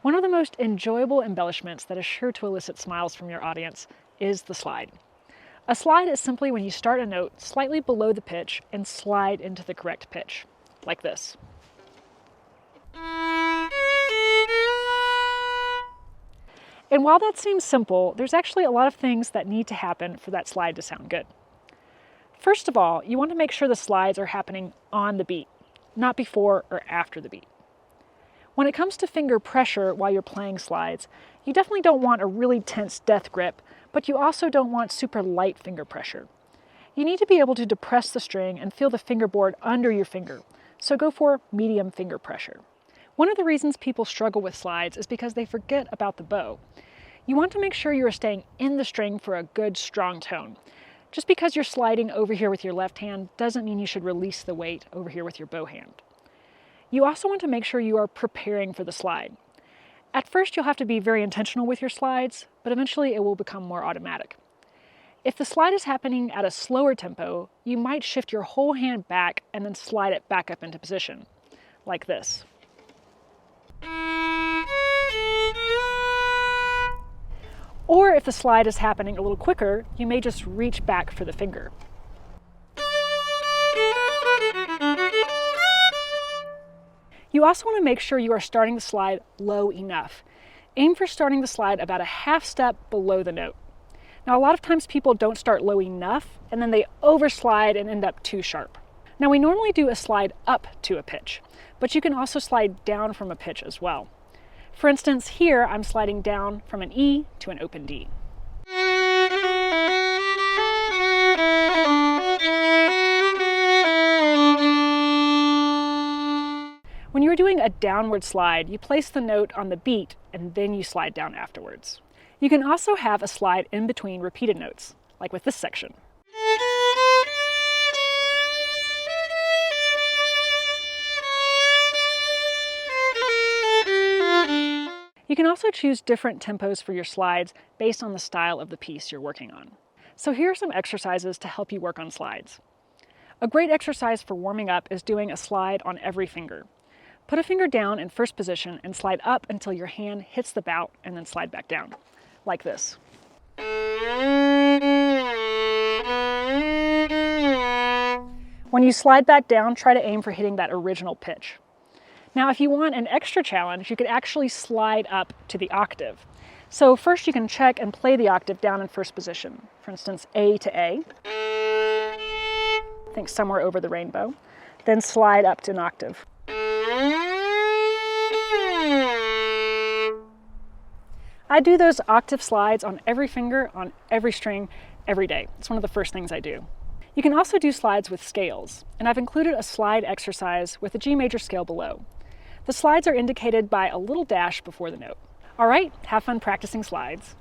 One of the most enjoyable embellishments that is sure to elicit smiles from your audience is the slide. A slide is simply when you start a note slightly below the pitch and slide into the correct pitch, like this. And while that seems simple, there's actually a lot of things that need to happen for that slide to sound good. First of all, you want to make sure the slides are happening on the beat, not before or after the beat. When it comes to finger pressure while you're playing slides, you definitely don't want a really tense death grip, but you also don't want super light finger pressure. You need to be able to depress the string and feel the fingerboard under your finger, so go for medium finger pressure. One of the reasons people struggle with slides is because they forget about the bow. You want to make sure you are staying in the string for a good, strong tone. Just because you're sliding over here with your left hand doesn't mean you should release the weight over here with your bow hand. You also want to make sure you are preparing for the slide. At first, you'll have to be very intentional with your slides, but eventually it will become more automatic. If the slide is happening at a slower tempo, you might shift your whole hand back and then slide it back up into position, like this. Or if the slide is happening a little quicker, you may just reach back for the finger. You also want to make sure you are starting the slide low enough. Aim for starting the slide about a half step below the note. Now, a lot of times people don't start low enough, and then they overslide and end up too sharp. Now, we normally do a slide up to a pitch, but you can also slide down from a pitch as well. For instance, here I'm sliding down from an E to an open D. When you're doing a downward slide, you place the note on the beat and then you slide down afterwards. You can also have a slide in between repeated notes, like with this section. You can also choose different tempos for your slides based on the style of the piece you're working on. So here are some exercises to help you work on slides. A great exercise for warming up is doing a slide on every finger. Put a finger down in first position and slide up until your hand hits the bout and then slide back down, like this. When you slide back down, try to aim for hitting that original pitch. Now, if you want an extra challenge, you could actually slide up to the octave. So first you can check and play the octave down in first position. For instance, A to A. Think somewhere over the rainbow. Then slide up to an octave. I do those octave slides on every finger, on every string, every day. It's one of the first things I do. You can also do slides with scales, and I've included a slide exercise with a G major scale below. The slides are indicated by a little dash before the note. All right, have fun practicing slides.